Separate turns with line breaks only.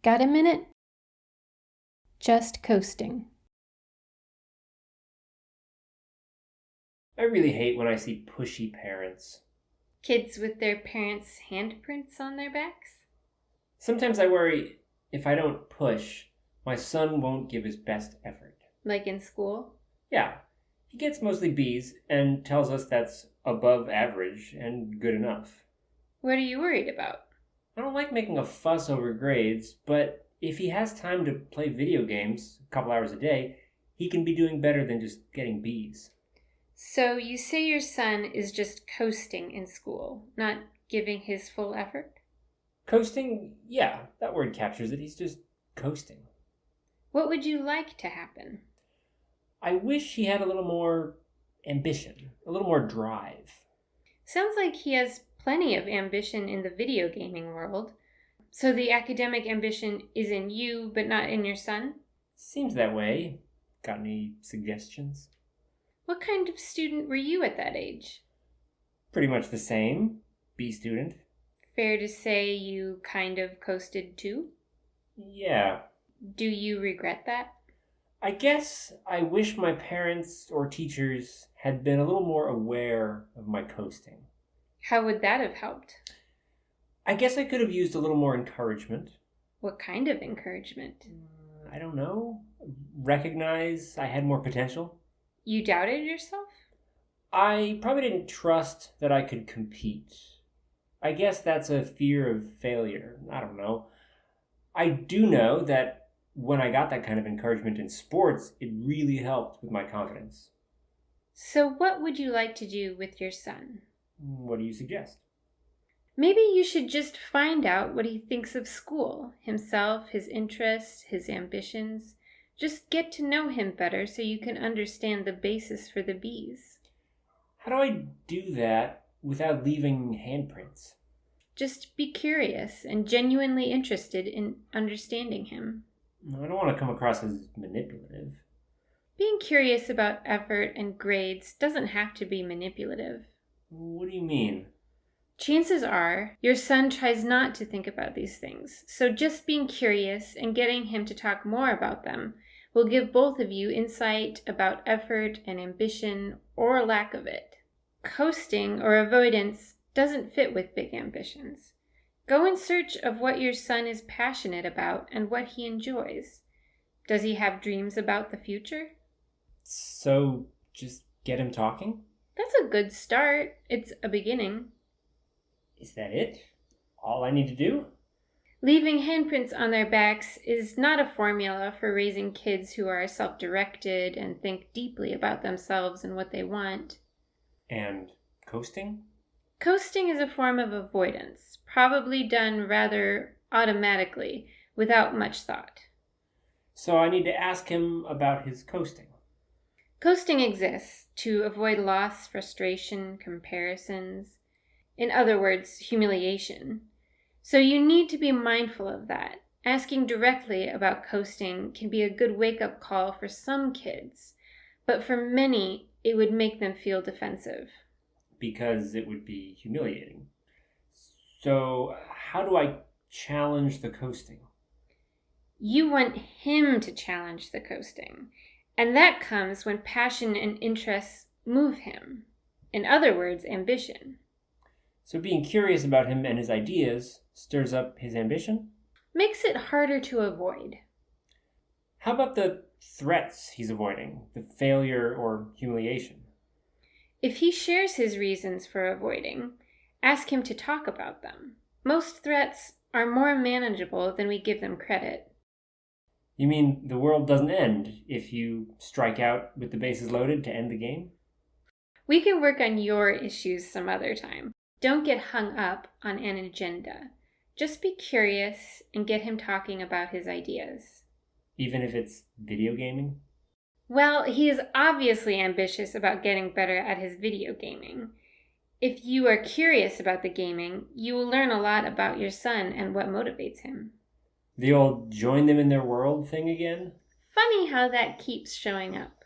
Got a minute? Just coasting.
I really hate when I see pushy parents.
Kids with their parents' handprints on their backs?
Sometimes I worry if I don't push, my son won't give his best effort.
Like in school?
Yeah, he gets mostly B's and tells us that's above average and good enough.
What are you worried about?
I don't like making a fuss over grades, but if he has time to play video games a couple hours a day, he can be doing better than just getting B's.
So you say your son is just coasting in school, not giving his full effort?
Coasting? Yeah, that word captures it. He's just coasting.
What would you like to happen?
I wish he had a little more ambition, a little more drive.
Sounds like he has plenty of ambition in the video gaming world. So the academic ambition is in you, but not in your son?
Seems that way. Got any suggestions?
What kind of student were you at that age?
Pretty much the same. B student.
Fair to say you kind of coasted too?
Yeah.
Do you regret that?
I guess I wish my parents or teachers had been a little more aware of my coasting.
How would that have helped?
I guess I could have used a little more encouragement.
What kind of encouragement?
I don't know. Recognize I had more potential.
You doubted yourself?
I probably didn't trust that I could compete. I guess that's a fear of failure. I don't know. I do know that when I got that kind of encouragement in sports, it really helped with my confidence.
So what would you like to do with your son?
What do you suggest?
Maybe you should just find out what he thinks of school, himself, his interests, his ambitions. Just get to know him better so you can understand the basis for the B's.
How do I do that without leaving handprints?
Just be curious and genuinely interested in understanding him.
I don't want to come across as manipulative.
Being curious about effort and grades doesn't have to be manipulative.
What do you mean?
Chances are your son tries not to think about these things, so just being curious and getting him to talk more about them will give both of you insight about effort and ambition or lack of it. Coasting or avoidance doesn't fit with big ambitions. Go in search of what your son is passionate about and what he enjoys. Does he have dreams about the future?
So, just get him talking?
That's a good start. It's a beginning.
Is that it? All I need to do?
Leaving handprints on their backs is not a formula for raising kids who are self-directed and think deeply about themselves and what they want.
And coasting?
Coasting is a form of avoidance, probably done rather automatically, without much thought.
So I need to ask him about his coasting.
Coasting exists to avoid loss, frustration, comparisons. In other words, humiliation. So you need to be mindful of that. Asking directly about coasting can be a good wake-up call for some kids, but for many, it would make them feel defensive.
Because it would be humiliating. So, how do I challenge the coasting?
You want him to challenge the coasting, and that comes when passion and interests move him. In other words, ambition.
So being curious about him and his ideas stirs up his ambition?
Makes it harder to avoid.
How about the threats he's avoiding, the failure or humiliation?
If he shares his reasons for avoiding, ask him to talk about them. Most threats are more manageable than we give them credit.
You mean the world doesn't end if you strike out with the bases loaded to end the game?
We can work on your issues some other time. Don't get hung up on an agenda. Just be curious and get him talking about his ideas.
Even if it's video gaming?
Well, he is obviously ambitious about getting better at his video gaming. If you are curious about the gaming, you will learn a lot about your son and what motivates him.
The old join them in their world thing again?
Funny how that keeps showing up.